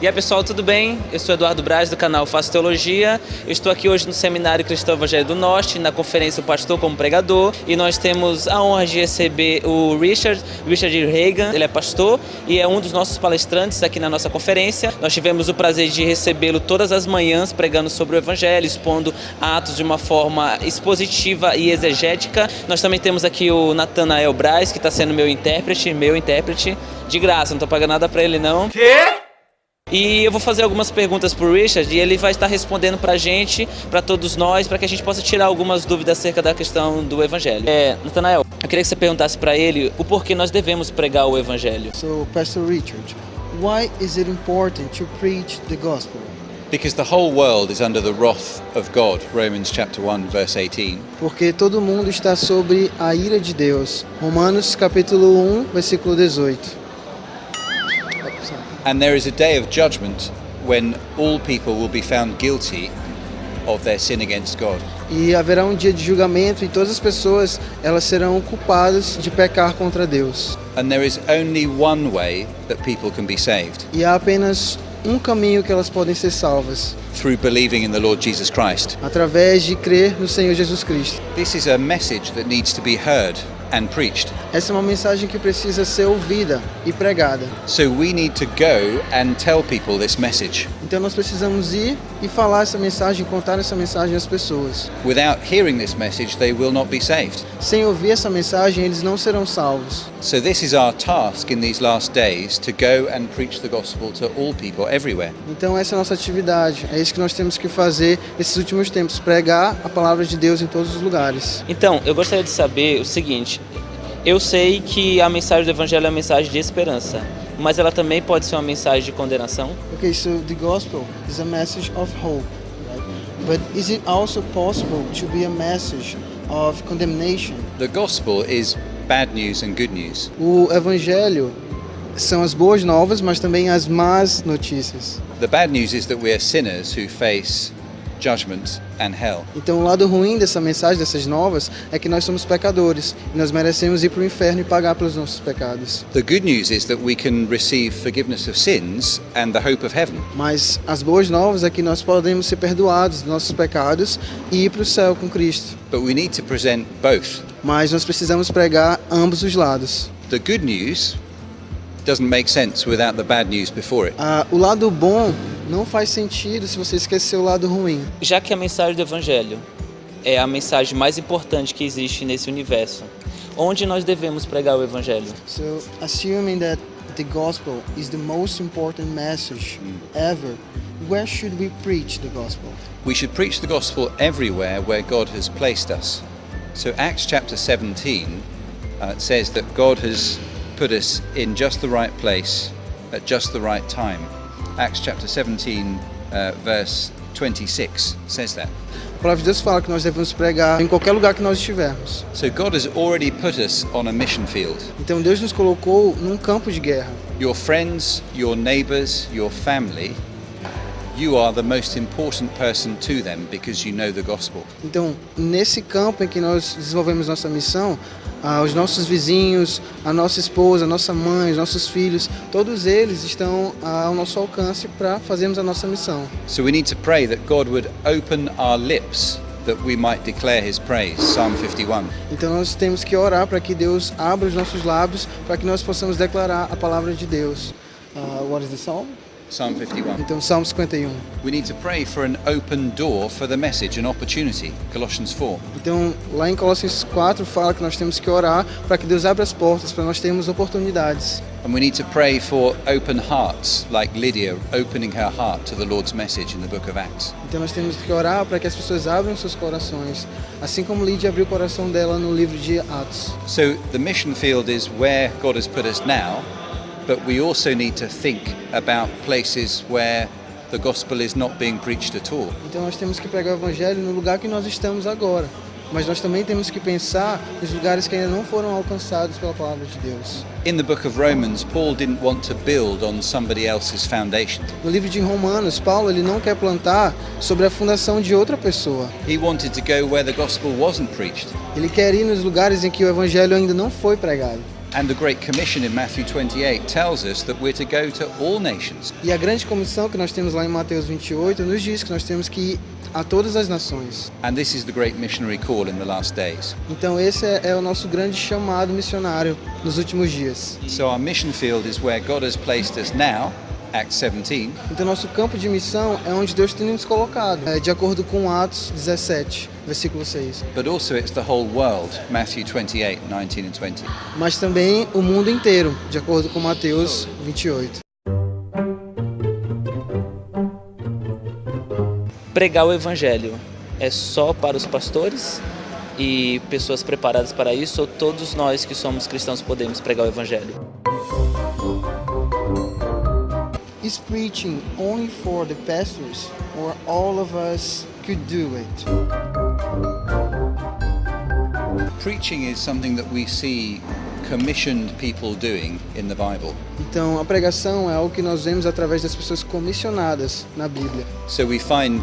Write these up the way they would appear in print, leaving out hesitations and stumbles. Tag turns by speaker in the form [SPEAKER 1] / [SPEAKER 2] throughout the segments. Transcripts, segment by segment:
[SPEAKER 1] E aí pessoal, tudo bem? Eu sou Eduardo Braz do canal Faço Teologia. Eu estou aqui hoje no Seminário Cristão Evangelho do Norte, na conferência O Pastor como Pregador. E nós temos a honra de receber o Richard Hagan. Ele é pastor e é um dos nossos palestrantes aqui na nossa conferência. Nós tivemos o prazer de recebê-lo todas as manhãs pregando sobre o Evangelho, expondo Atos de uma forma expositiva e exegética. Nós também temos aqui o Emmanuel Braz, que está sendo meu intérprete, de graça, não estou pagando nada para ele não.
[SPEAKER 2] Quê?
[SPEAKER 1] E eu vou fazer algumas perguntas para o Richard e ele vai estar respondendo para a gente, para todos nós, para que a gente possa tirar algumas dúvidas acerca da questão do Evangelho. Nathanael, eu queria que você perguntasse para ele o porquê nós devemos pregar o Evangelho.
[SPEAKER 3] So, Pastor Richard, why is it important to preach the gospel?
[SPEAKER 2] Because the whole world is under the wrath of God, Romans chapter 1 verse 18.
[SPEAKER 3] Porque todo mundo está sobre a ira de Deus. Romanos capítulo 1, versículo 18.
[SPEAKER 2] And there is a day of judgment when all people will be found guilty of their sin against God.
[SPEAKER 3] E haverá um dia de julgamento e todas as pessoas, elas serão culpadas de pecar contra Deus.
[SPEAKER 2] And there is only one way that people can be saved.
[SPEAKER 3] E há apenas um caminho que elas podem ser salvas.
[SPEAKER 2] Through believing in the Lord Jesus Christ.
[SPEAKER 3] Através de crer no Senhor Jesus Cristo.
[SPEAKER 2] This is a message that needs to be heard and preached.
[SPEAKER 3] Essa é uma mensagem que precisa ser ouvida e pregada.
[SPEAKER 2] So we need to go and tell people this message.
[SPEAKER 3] Então nós precisamos ir e falar essa mensagem, contar essa mensagem às pessoas.
[SPEAKER 2] Without hearing this message, they will not be saved.
[SPEAKER 3] Sem ouvir essa mensagem, eles não serão salvos.
[SPEAKER 2] So this is our task in these last days, to go and preach the gospel to all people everywhere.
[SPEAKER 3] Então essa é a nossa atividade, é isso que nós temos que fazer nesses últimos tempos, pregar a palavra de Deus em todos os lugares.
[SPEAKER 1] Então, eu gostaria de saber o seguinte, eu sei que a mensagem do Evangelho é uma mensagem de esperança, mas ela também pode ser uma mensagem de condenação?
[SPEAKER 3] Okay, so the gospel is a message of hope, right? But is it also possible to be a message of condemnation?
[SPEAKER 2] The gospel is bad news and good news.
[SPEAKER 3] O Evangelho são as boas novas, mas também as más notícias.
[SPEAKER 2] The bad news is that we are sinners who face judgment and hell.
[SPEAKER 3] Então o lado ruim dessa mensagem, dessas novas, é que nós somos pecadores e nós merecemos ir para o inferno e pagar pelos nossos pecados.
[SPEAKER 2] The good news is that we can receive forgiveness of sins and the hope of heaven.
[SPEAKER 3] Mas as boas novas é que nós podemos ser perdoados dos nossos pecados e ir para o céu com Cristo.
[SPEAKER 2] But we need to present both.
[SPEAKER 3] Mas nós precisamos pregar ambos os lados.
[SPEAKER 2] The good news doesn't make sense without the bad news before it.
[SPEAKER 3] O lado bom não faz sentido se você esquecer o lado ruim.
[SPEAKER 1] Já que a mensagem do Evangelho é a mensagem mais importante que existe nesse universo, onde nós devemos pregar o Evangelho?
[SPEAKER 3] So, assuming that the gospel is the most important message ever, where should we preach the gospel?
[SPEAKER 2] We should preach the gospel everywhere where God has placed us. So Acts chapter 17 says that God has put us in just the right place at just the right time. Acts chapter 17 verse 26 says that.
[SPEAKER 3] A palavra de Deus fala que nós devemos pregar em qualquer lugar que nós estivermos.
[SPEAKER 2] So God has already put us on a mission field.
[SPEAKER 3] Então Deus nos colocou num campo de guerra.
[SPEAKER 2] Your friends, your neighbors, your family, you are the most important person to them because you know the gospel.
[SPEAKER 3] Então, nesse campo em que nós desenvolvemos nossa missão, os nossos vizinhos, a nossa esposa, a nossa mãe, os nossos filhos, todos eles estão ao nosso alcance para fazermos a nossa missão.
[SPEAKER 2] So we need to pray that God would open our lips that we might declare his praise. Psalm 51.
[SPEAKER 3] Então nós temos que orar para que Deus abra os nossos lábios para que nós possamos declarar a palavra de Deus. What is the psalm?
[SPEAKER 2] Psalm 51.
[SPEAKER 3] Então, Salmo 51.
[SPEAKER 2] We need to pray for an open door for the message, an opportunity. Colossians 4.
[SPEAKER 3] Então, lá em Colossenses 4 fala que nós temos que orar para que Deus abra as portas, para nós termos oportunidades.
[SPEAKER 2] And we need to pray for open hearts, like Lydia opening her heart to the Lord's message in the book of Acts.
[SPEAKER 3] Então nós temos que orar para que as pessoas abram seus corações, assim como Lídia abriu o coração dela no livro de Atos.
[SPEAKER 2] So the mission field is where God has put us now. But we also need to think about places where the gospel is not being preached at all.
[SPEAKER 3] Então nós temos que pregar o evangelho no lugar que nós estamos agora. Mas nós também temos que pensar nos lugares que ainda não foram alcançados pela palavra de Deus.
[SPEAKER 2] In the book of Romans, Paul didn't want to build on somebody else's foundation.
[SPEAKER 3] No livro de Romanos, Paulo ele não quer plantar sobre a fundação de outra pessoa.
[SPEAKER 2] He wanted to go where the gospel wasn't preached.
[SPEAKER 3] Ele quer ir nos lugares em que o evangelho ainda não foi pregado.
[SPEAKER 2] And the Great Commission in Matthew 28 tells us that we're to go to all nations.
[SPEAKER 3] E a grande comissão que nós temos lá em Mateus 28 nos diz que nós temos que ir a todas as nações.
[SPEAKER 2] And this is the great missionary call in the last days.
[SPEAKER 3] Então esse é o nosso grande chamado missionário nos últimos dias.
[SPEAKER 2] So our mission field is where God has placed us now, Acts 17.
[SPEAKER 3] Então nosso campo de missão é onde Deus tem nos colocado, de acordo com Atos 17, versículo 6.
[SPEAKER 2] But also it's the whole world, Matthew 28, 19 and 20.
[SPEAKER 3] Mas também o mundo inteiro, de acordo com Mateus 28.
[SPEAKER 1] Pregar o Evangelho é só para os pastores e pessoas preparadas para isso, ou todos nós que somos cristãos podemos pregar o Evangelho?
[SPEAKER 3] Is preaching only for the pastors or all of us could do it?
[SPEAKER 2] Preaching is something that we see commissioned people doing in the Bible.
[SPEAKER 3] Então a pregação é algo que nós vemos através das pessoas comissionadas na Bíblia.
[SPEAKER 2] So we find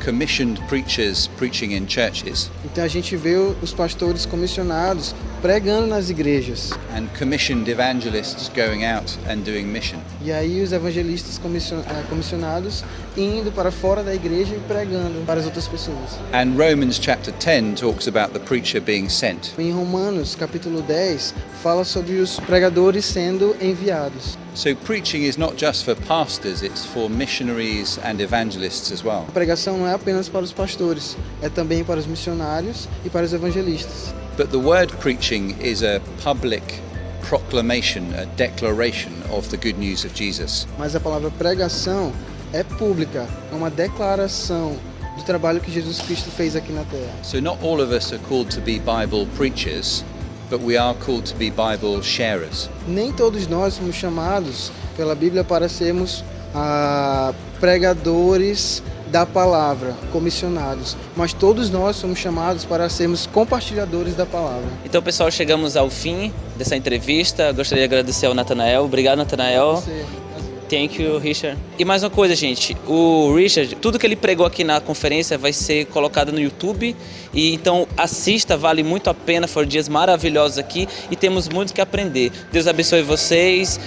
[SPEAKER 2] commissioned preachers preaching in churches
[SPEAKER 3] Então a gente vê os pastores comissionados pregando nas igrejas.
[SPEAKER 2] and commissioned evangelists going out and doing mission.
[SPEAKER 3] E aí os evangelistas comissionados indo para fora da igreja e pregando para as outras pessoas.
[SPEAKER 2] And Romans chapter 10 talks about the preacher being sent.
[SPEAKER 3] Em Romanos, capítulo 10, fala sobre os pregadores sendo enviados.
[SPEAKER 2] So preaching is not just for pastors, it's for missionaries and evangelists as well.
[SPEAKER 3] A pregação não é apenas para os pastores, é também para os missionários e para os evangelistas.
[SPEAKER 2] But the word preaching is a public proclamation, a declaration of the good news of Jesus.
[SPEAKER 3] Mas a palavra pregação é pública, é uma declaração do trabalho que Jesus Cristo fez aqui na terra.
[SPEAKER 2] So not all of us are called to be Bible preachers, but we are called to be Bible sharers.
[SPEAKER 3] Nem todos nós somos chamados pela Bíblia para sermos pregadores da palavra, comissionados, mas todos nós somos chamados para sermos compartilhadores da palavra.
[SPEAKER 1] Então, pessoal, chegamos ao fim dessa entrevista. Gostaria de agradecer ao Nathanael. Obrigado, Nathanael. Thank you, Richard. E mais uma coisa, gente, o Richard, tudo que ele pregou aqui na conferência vai ser colocado no YouTube, e então assista, vale muito a pena, foram dias maravilhosos aqui e temos muito que aprender. Deus abençoe vocês.